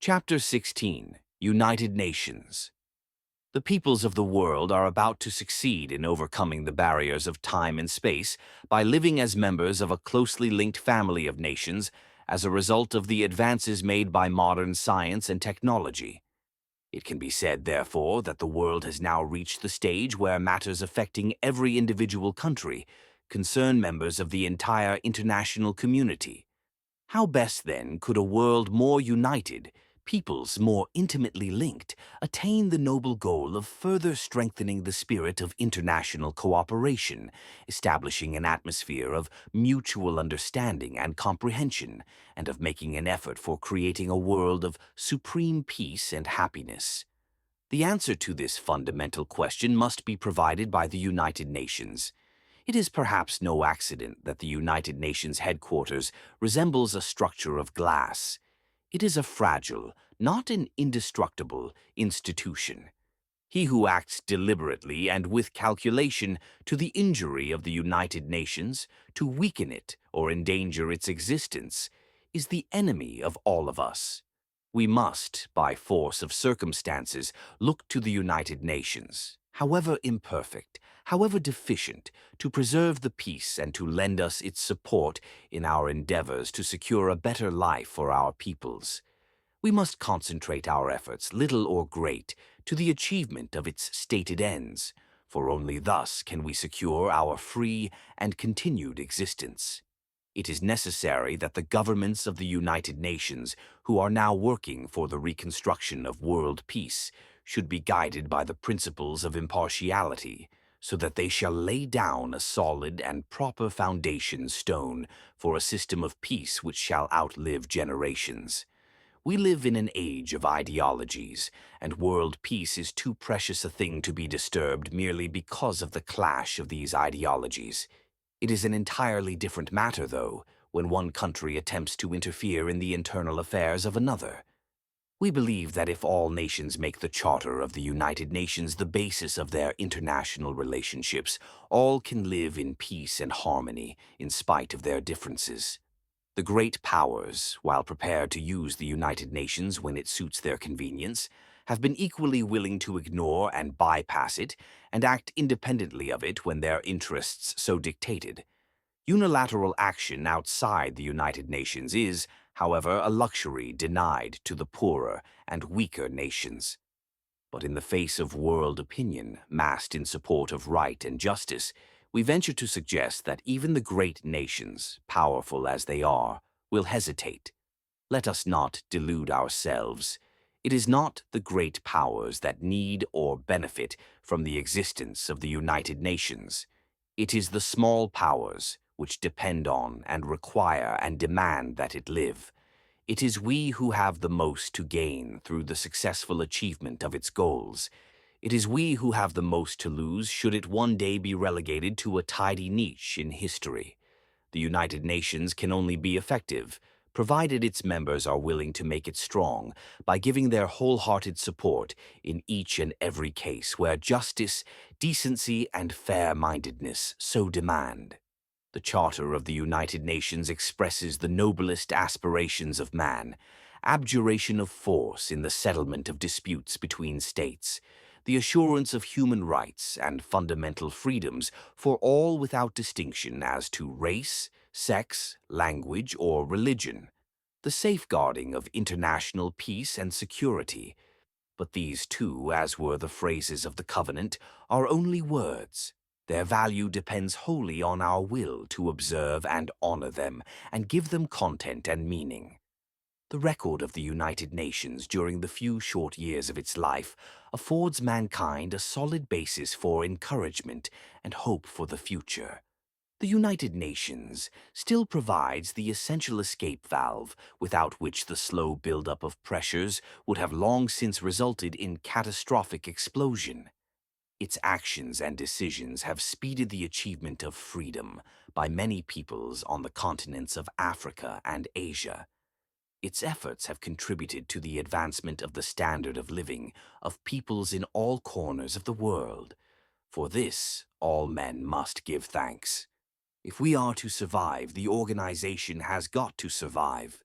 Chapter 16, United Nations. The peoples of the world are about to succeed in overcoming the barriers of time and space by living as members of a closely linked family of nations as a result of the advances made by modern science and technology. It can be said, therefore, that the world has now reached the stage where matters affecting every individual country concern members of the entire international community. How best, then, could a world more united, peoples more intimately linked, attain the noble goal of further strengthening the spirit of international cooperation, establishing an atmosphere of mutual understanding and comprehension, and of making an effort for creating a world of supreme peace and happiness? The answer to this fundamental question must be provided by the United Nations. It is perhaps no accident that the United Nations headquarters resembles a structure of glass. It is a fragile, not an indestructible, institution. He who acts deliberately and with calculation to the injury of the United Nations, to weaken it or endanger its existence, is the enemy of all of us. We must, by force of circumstances, look to the United Nations, however imperfect, however deficient, to preserve the peace and to lend us its support in our endeavors to secure a better life for our peoples. We must concentrate our efforts, little or great, to the achievement of its stated ends, for only thus can we secure our free and continued existence. It is necessary that the governments of the United Nations, who are now working for the reconstruction of world peace, should be guided by the principles of impartiality, so that they shall lay down a solid and proper foundation stone for a system of peace which shall outlive generations. We live in an age of ideologies, and world peace is too precious a thing to be disturbed merely because of the clash of these ideologies. It is an entirely different matter, though, when one country attempts to interfere in the internal affairs of another. We believe that if all nations make the Charter of the United Nations the basis of their international relationships, all can live in peace and harmony in spite of their differences. The great powers, while prepared to use the United Nations when it suits their convenience, have been equally willing to ignore and bypass it and act independently of it when their interests so dictated. Unilateral action outside the United Nations is, however, a luxury denied to the poorer and weaker nations. But in the face of world opinion, massed in support of right and justice, we venture to suggest that even the great nations, powerful as they are, will hesitate. Let us not delude ourselves. It is not the great powers that need or benefit from the existence of the United Nations. It is the small powers which depend on and require and demand that it live. It is we who have the most to gain through the successful achievement of its goals. It is we who have the most to lose should it one day be relegated to a tidy niche in history. The United Nations can only be effective, provided its members are willing to make it strong by giving their wholehearted support in each and every case where justice, decency, and fair-mindedness so demand. The Charter of the United Nations expresses the noblest aspirations of man: abjuration of force in the settlement of disputes between states, the assurance of human rights and fundamental freedoms for all without distinction as to race, sex, language, or religion, the safeguarding of international peace and security. But these two, as were the phrases of the Covenant, are only words. Their value depends wholly on our will to observe and honor them, and give them content and meaning. The record of the United Nations during the few short years of its life affords mankind a solid basis for encouragement and hope for the future. The United Nations still provides the essential escape valve without which the slow buildup of pressures would have long since resulted in catastrophic explosion. Its actions and decisions have speeded the achievement of freedom by many peoples on the continents of Africa and Asia. Its efforts have contributed to the advancement of the standard of living of peoples in all corners of the world. For this, all men must give thanks. If we are to survive, the organization has got to survive.